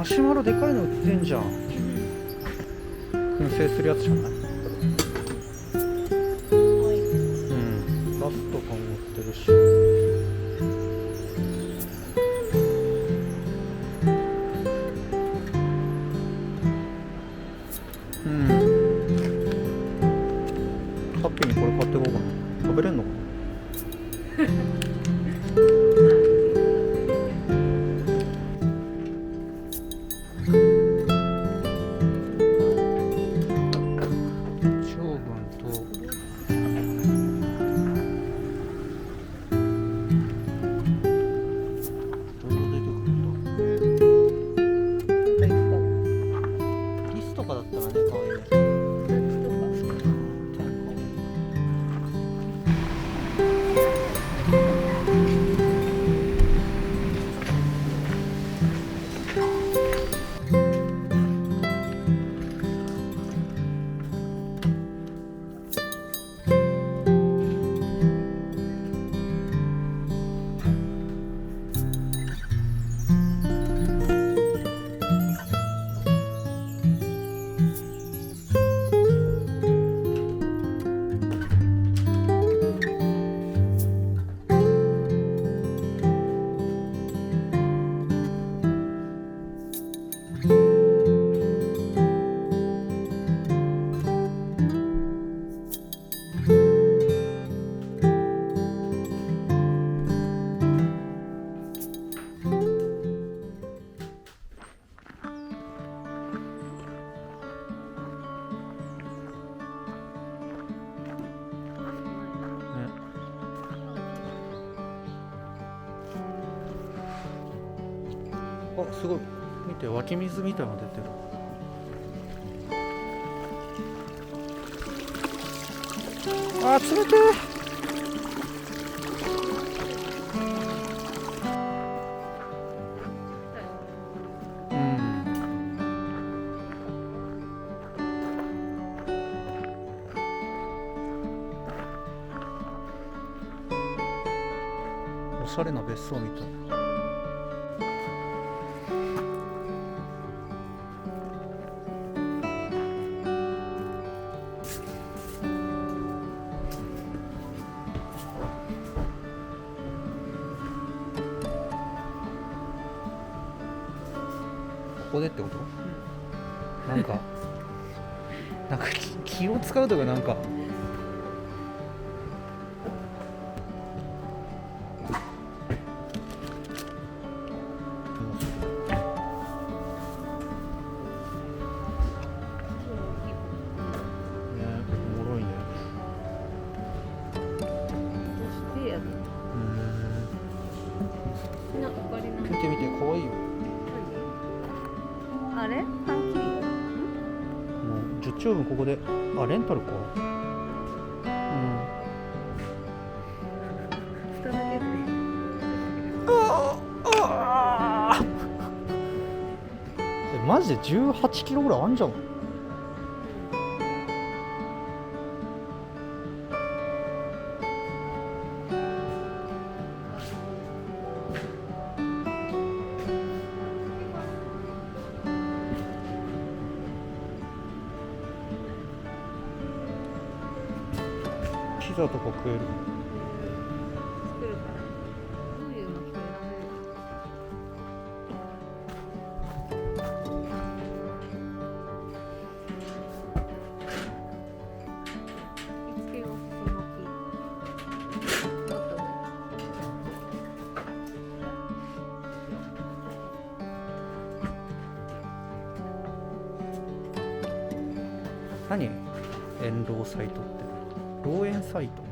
マシュマロでかいの売ってんじゃん。燻製するやつじゃない？うん、ガスとかも売ってるし。うん、ハッピーにこれ買ってこうかな。食べれんのかな。あ、すごい。見て、湧き水みたいなの出てる。あー、冷てー。うん。おしゃれな別荘みたい。ここでってこと？なんか気を使うとかなんか。おもろいね。見て見て、かわいいよ。あれ？パン切り？もう10兆分ここで、あ、レンタルか。うん。蓋だけで。マジで18キロぐらいあんじゃん。ピザとか食える。作るから。どういう巻き方？つけよう、その巻き。もっとね。何？遠労サイトって。農園サイト。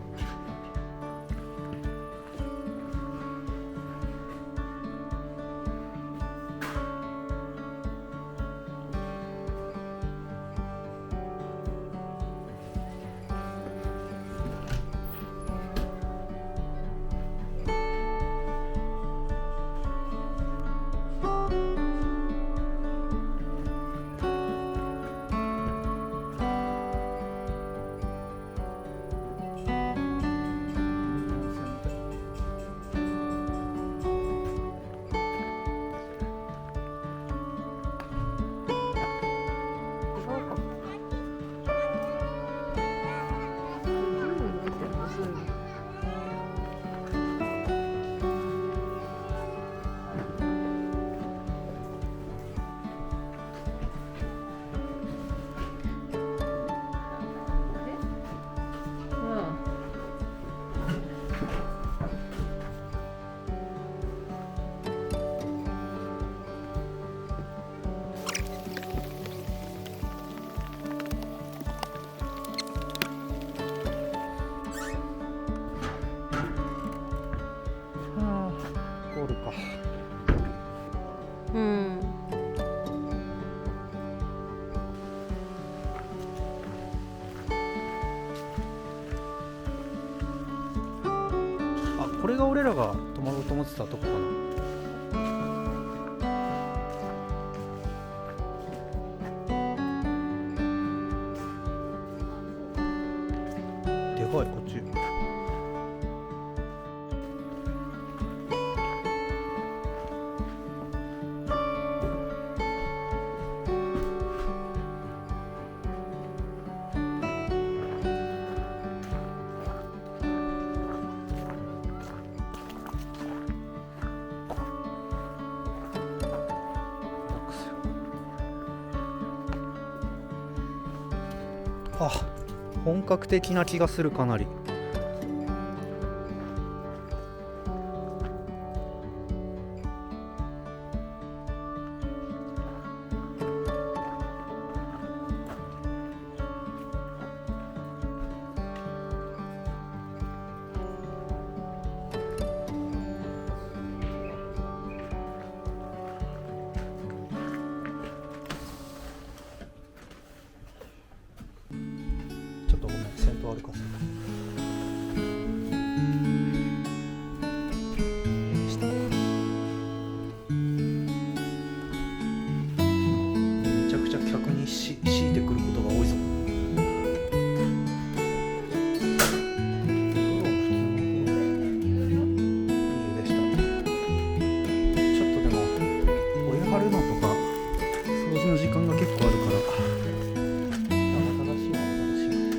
るか。うん。あ、これが俺らが泊まろうと思ってたとこかな。でかい、こっち。あ、本格的な気がする、かなり。ちょっとごめん、先頭歩かせる。めちゃくちゃ客に強いてくることが多いぞ。貼るのとか掃除の時間が結構あるから、慌ただしいわ、慌ただしい。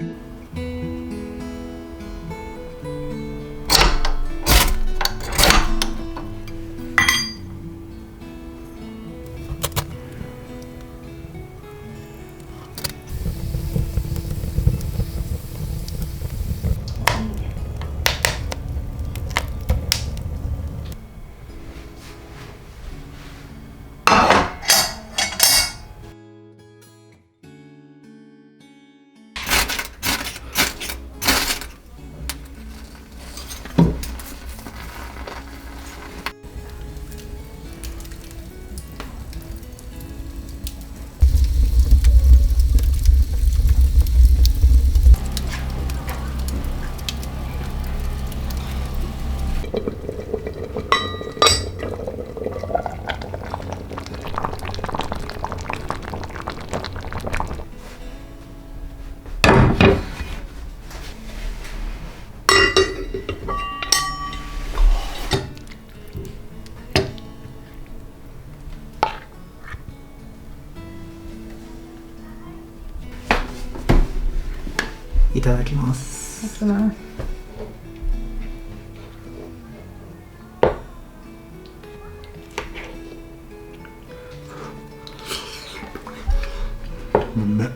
いただきます。いただきます。うめっ。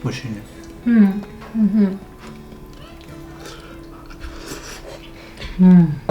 美味しいね。うん。うん。うん。